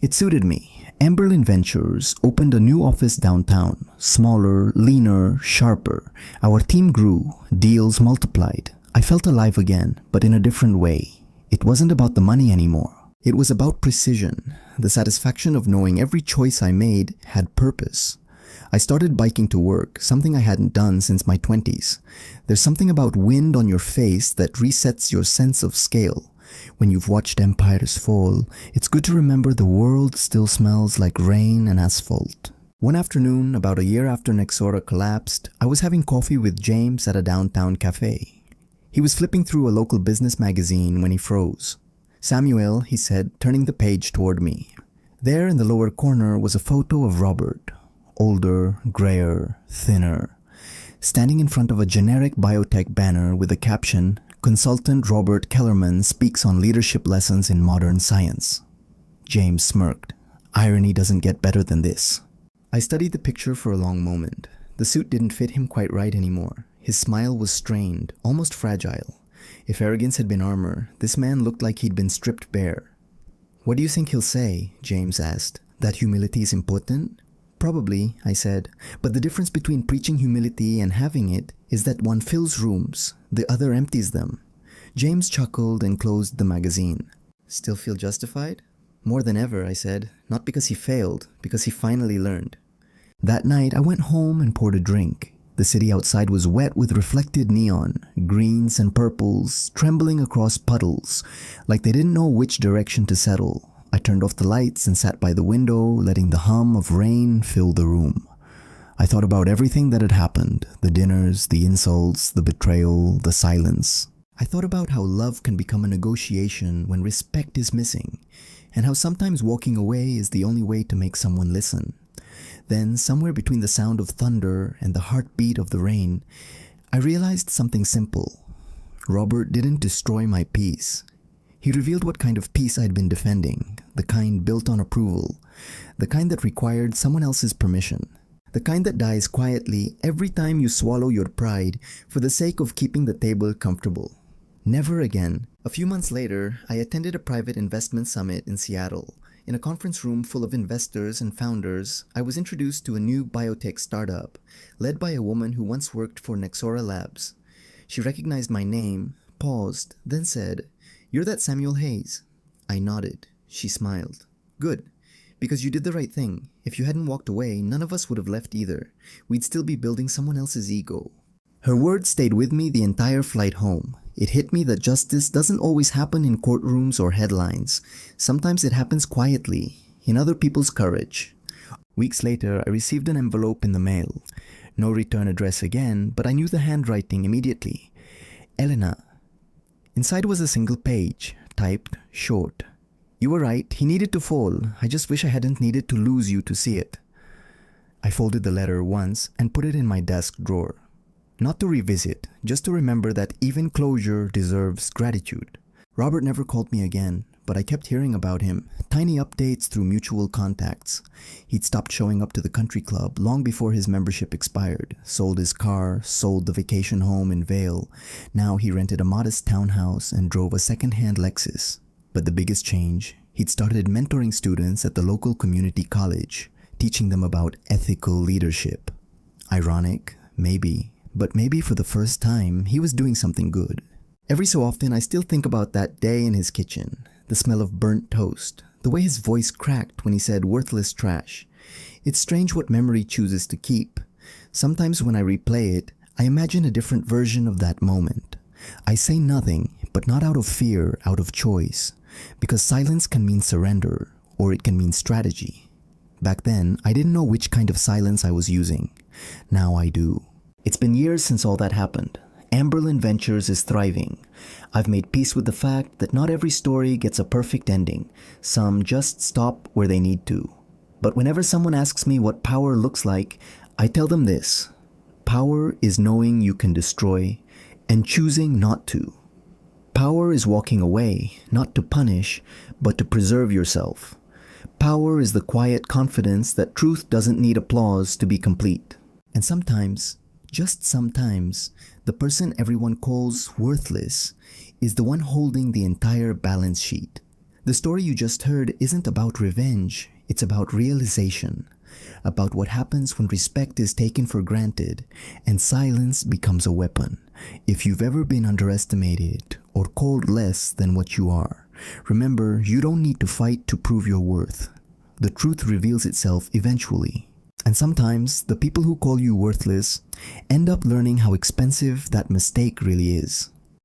It suited me. Emberlin Ventures opened a new office downtown, smaller, leaner, sharper. Our team grew, deals multiplied. I felt alive again, but in a different way. It wasn't about the money anymore. It was about precision, the satisfaction of knowing every choice I made had purpose. I started biking to work, something I hadn't done since my 20s. There's something about wind on your face that resets your sense of scale. When you've watched empires fall, it's good to remember the world still smells like rain and asphalt. One afternoon, about a year after Nexora collapsed, I was having coffee with James at a downtown cafe. He was flipping through a local business magazine when he froze. "Samuel," he said, turning the page toward me. There in the lower corner was a photo of Robert, older, grayer, thinner, standing in front of a generic biotech banner with the caption, "Consultant Robert Kellerman speaks on leadership lessons in modern science." James smirked. Irony doesn't get better than this. I studied the picture for a long moment. The suit didn't fit him quite right anymore. His smile was strained, almost fragile. If arrogance had been armor, this man looked like he'd been stripped bare. "What do you think he'll say?" James asked. "That humility is important?" "Probably," I said. "But the difference between preaching humility and having it is that one fills rooms, the other empties them." James chuckled and closed the magazine. "Still feel justified?" "More than ever," I said. "Not because he failed, because he finally learned." That night, I went home and poured a drink. The city outside was wet with reflected neon, greens and purples, trembling across puddles, like they didn't know which direction to settle. I turned off the lights and sat by the window, letting the hum of rain fill the room. I thought about everything that had happened, the dinners, the insults, the betrayal, the silence. I thought about how love can become a negotiation when respect is missing, and how sometimes walking away is the only way to make someone listen. Then, somewhere between the sound of thunder and the heartbeat of the rain, I realized something simple. Robert didn't destroy my peace. He revealed what kind of peace I'd been defending, the kind built on approval, the kind that required someone else's permission, the kind that dies quietly every time you swallow your pride for the sake of keeping the table comfortable. Never again. A few months later, I attended a private investment summit in Seattle. In a conference room full of investors and founders, I was introduced to a new biotech startup, led by a woman who once worked for Nexora Labs. She recognized my name, paused, then said, "You're that Samuel Hayes." I nodded. She smiled. "Good, because you did the right thing. If you hadn't walked away, none of us would have left either. We'd still be building someone else's ego." Her words stayed with me the entire flight home. It hit me that justice doesn't always happen in courtrooms or headlines. Sometimes it happens quietly, in other people's courage. Weeks later, I received an envelope in the mail. No return address again, but I knew the handwriting immediately. Elena. Inside was a single page, typed short. "You were right, he needed to fall. I just wish I hadn't needed to lose you to see it." I folded the letter once and put it in my desk drawer. Not to revisit, just to remember that even closure deserves gratitude. Robert never called me again, but I kept hearing about him, tiny updates through mutual contacts. He'd stopped showing up to the country club long before his membership expired, sold his car, sold the vacation home in Vail. Now he rented a modest townhouse and drove a second-hand Lexus. But the biggest change, he'd started mentoring students at the local community college, teaching them about ethical leadership. Ironic, maybe. But maybe for the first time, he was doing something good. Every so often, I still think about that day in his kitchen, the smell of burnt toast, the way his voice cracked when he said worthless trash. It's strange what memory chooses to keep. Sometimes when I replay it, I imagine a different version of that moment. I say nothing, but not out of fear, out of choice, because silence can mean surrender, or it can mean strategy. Back then, I didn't know which kind of silence I was using. Now I do. It's been years since all that happened. Amberlin Ventures is thriving. I've made peace with the fact that not every story gets a perfect ending. Some just stop where they need to. But whenever someone asks me what power looks like, I tell them this. Power is knowing you can destroy and choosing not to. Power is walking away, not to punish, but to preserve yourself. Power is the quiet confidence that truth doesn't need applause to be complete. And sometimes, just sometimes, the person everyone calls worthless is the one holding the entire balance sheet. The story you just heard isn't about revenge, it's about realization, about what happens when respect is taken for granted and silence becomes a weapon. If you've ever been underestimated or called less than what you are, remember you don't need to fight to prove your worth. The truth reveals itself eventually. And sometimes, the people who call you worthless end up learning how expensive that mistake really is.